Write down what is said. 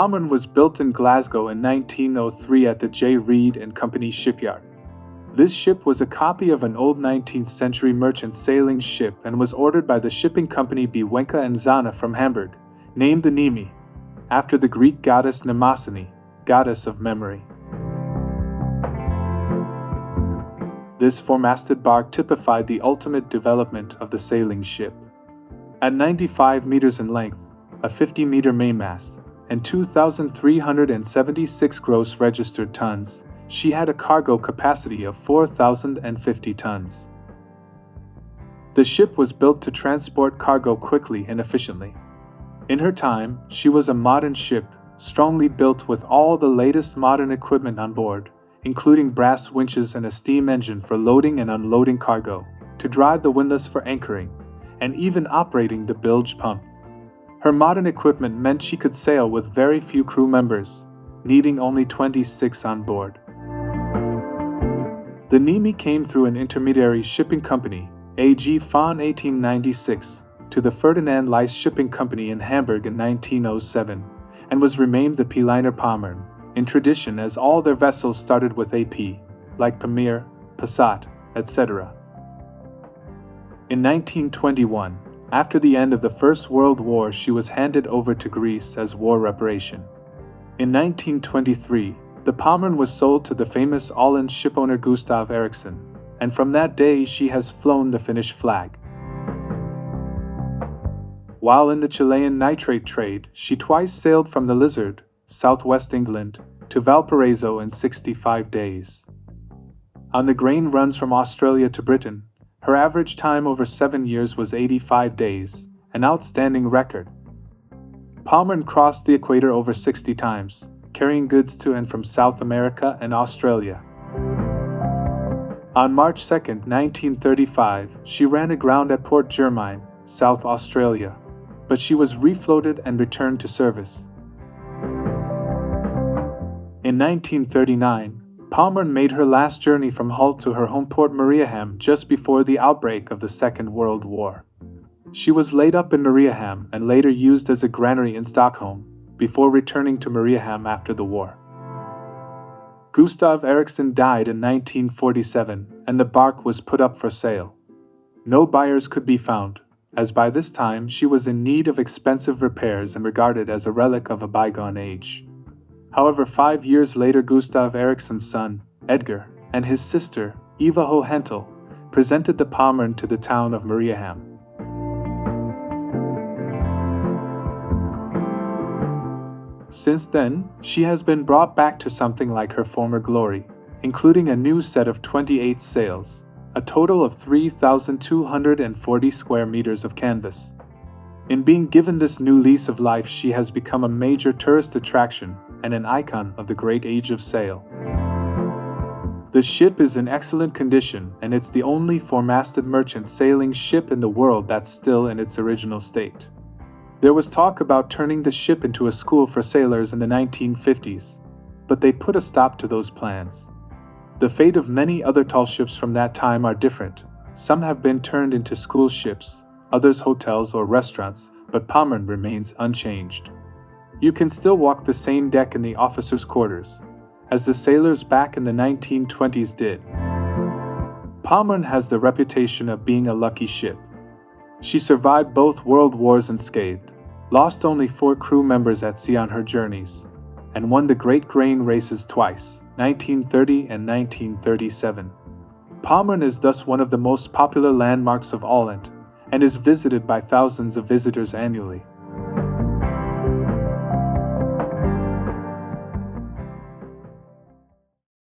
Pommern was built in Glasgow in 1903 at the J. Reed and Company shipyard. This ship was a copy of an old 19th century merchant sailing ship and was ordered by the shipping company Biedronka and Zana from Hamburg, named the Nemi, after the Greek goddess Mnemosyne, goddess of memory. This four-masted bark typified the ultimate development of the sailing ship. At 95 meters in length, a 50-meter mainmast, and 2,376 gross registered tons, she had a cargo capacity of 4,050 tons. The ship was built to transport cargo quickly and efficiently. In her time, she was a modern ship, strongly built with all the latest modern equipment on board, including brass winches and a steam engine for loading and unloading cargo, to drive the windlass for anchoring, and even operating the bilge pump. Her modern equipment meant she could sail with very few crew members, needing only 26 on board. The Nemi came through an intermediary shipping company, AG von 1896, to the Ferdinand Leis Shipping Company in Hamburg in 1907, and was renamed the P-liner Pommern, in tradition as all their vessels started with AP, like Pamir, Passat, etc. In 1921, after the end of the First World War, she was handed over to Greece as war reparation. In 1923, the Pommern was sold to the famous Åland shipowner Gustav Eriksson, and from that day she has flown the Finnish flag. While in the Chilean nitrate trade, she twice sailed from the Lizard, southwest England, to Valparaiso in 65 days. On the grain runs from Australia to Britain, her average time over 7 years was 85 days, an outstanding record. Pommern crossed the equator over 60 times, carrying goods to and from South America and Australia. On March 2, 1935, she ran aground at Port Germain, South Australia, but she was refloated and returned to service. In 1939, Pommern made her last journey from Hull to her home port Mariehamn just before the outbreak of the Second World War. She was laid up in Mariehamn and later used as a granary in Stockholm, before returning to Mariehamn after the war. Gustav Eriksson died in 1947, and the bark was put up for sale. No buyers could be found, as by this time she was in need of expensive repairs and regarded as a relic of a bygone age. However, 5 years later, Gustav Eriksson's son, Edgar, and his sister, Eva Hohentel, presented the Pommern to the town of Mariehamn. Since then, she has been brought back to something like her former glory, including a new set of 28 sails, a total of 3,240 square meters of canvas. In being given this new lease of life, she has become a major tourist attraction and an icon of the great age of sail. The ship is in excellent condition, and it's the only four-masted merchant sailing ship in the world that's still in its original state. There was talk about turning the ship into a school for sailors in the 1950s, but they put a stop to those plans. The fate of many other tall ships from that time are different. Some have been turned into school ships, others hotels or restaurants, but Pommern remains unchanged. You can still walk the same deck in the officers' quarters, as the sailors back in the 1920s did. Pommern has the reputation of being a lucky ship. She survived both world wars unscathed, lost only 4 crew members at sea on her journeys, and won the Great Grain Races twice, 1930 and 1937. Pommern is thus one of the most popular landmarks of Åland, and is visited by thousands of visitors annually.